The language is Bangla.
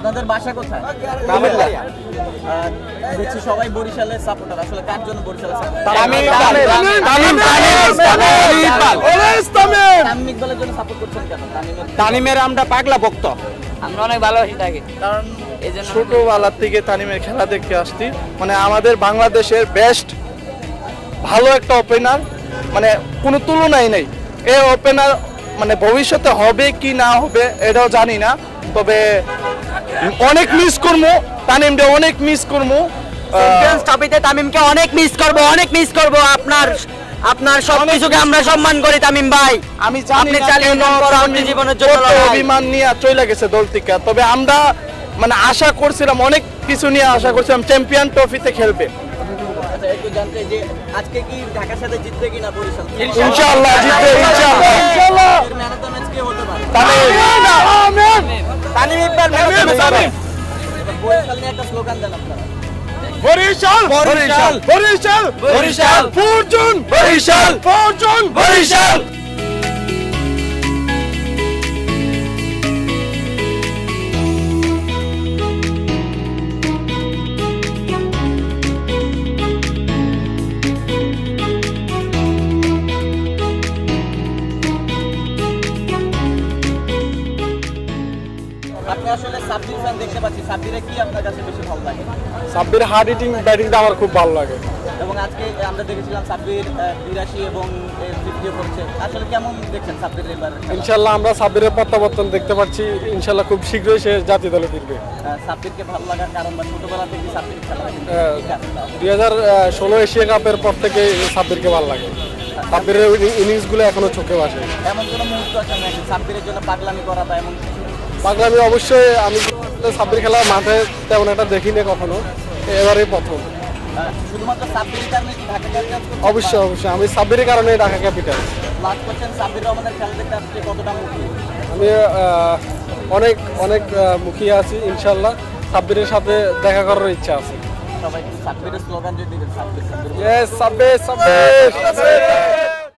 আপনাদের বাসা কোথায়? দেখছি সবাই বরিশালের সাপোর্টার, আসলে কার জন্য বরিশালের সাপোর্টার? তামিম ইকবালের জন্য সাপোর্ট করছেন কেন? তামিমের আমরা পাগলা ভক্ত, আমরা অনেক ভালোবাসি তাকে, কারণ এই জন্য ছোটবেলার থেকে তামিমের খেলা দেখতে আসছি। মানে আমাদের বাংলাদেশের বেস্ট ভালো একটা ওপেনার, মানে কোনো তুলনাই নেই। এই ওপেনার মানে ভবিষ্যতে হবে কি না হবে এটাও জানি না, তবে অনেক মিস করবো তামিমকে, অনেক মিস করবো। তামিমকে অনেক মিস করব। আপনার সবকিছুকে আমরা সম্মান করি তামিম ভাই। আমি জানি জীবনের জন্য অভিমান নিয়ে চলে গেছে দল থেকে, তবে আমরা মানে আশা করছিলাম, অনেক কিছু নিয়ে আশা করছিলাম চ্যাম্পিয়ন ট্রফিতে খেলবে। একটু জানতে যে আজকে কি ঢাকার সাথে জিতবে কিনা বরিশাল? ইনশাআল্লাহ জিতবে, ইনশাআল্লাহ। ম্যান অফ দ্য ম্যাচ কে হতে পারে? তামিম ইকবাল বরিশাল নিয়ে একটা স্লোগান দেন আপনারা। Barishal Barishal Barishal Barishal Fortune Barishal Fortune Barishal. আপনি আসলে সাব্বির ফ্যান দেখতে পাচ্ছি, সাব্বিরে কি আপনার কাছে বেশি ভালো লাগে? সাব্বির হার্ড হিটিং ব্যাটিংটা আমার খুব ভালো লাগে, এবং আজকে আমরা দেখেছিলাম সাব্বির 82 এবং 50 করছে, আসলে কেমন দেখছেন সাব্বির এবার? ইনশাআল্লাহ আমরা সাব্বিরের প্রত্যাবর্তন দেখতে পাচ্ছি, ইনশাআল্লাহ খুব শীঘ্রই সে জাতীয় দলে ফিরবে। সাব্বিরকে ভালো লাগার কারণ বা ছোটবেলা থেকে সাব্বির খেলা 2016 এশিয়া কাপের পর থেকে সাব্বিরকে ভালো লাগে। সাব্বিরের ইনিংসগুলো এখনো চোখে ভাসে। এমন কোনো মুহূর্ত আছে নাকি সাব্বিরের জন্য পাগলামি করা বা এমন কিছু? পাগলামি অবশ্যই, আমি সাব্বির খেলা মাঠে তেমন একটা দেখিনি কখনো, এবারেই প্রথম। শুধুমাত্র সাব্বির কারণে কি ঢাকা ক্যাপিটালস? অবশ্যই অবশ্যই, আমি সাব্বিরের কারণে Dhaka Capitals. Last question, Sabbir রহমানের খেলা দেখতে আজকে কতটা মুখী? আমি অনেক অনেক মুখিয়ে আছি, ইনশাল্লাহ সাব্বিরের সাথে দেখা করার ইচ্ছা আছে। সবাই সাব্বিরের স্লোগান যদি দিবেন, সাব্বির সাব্বির সাব্বির।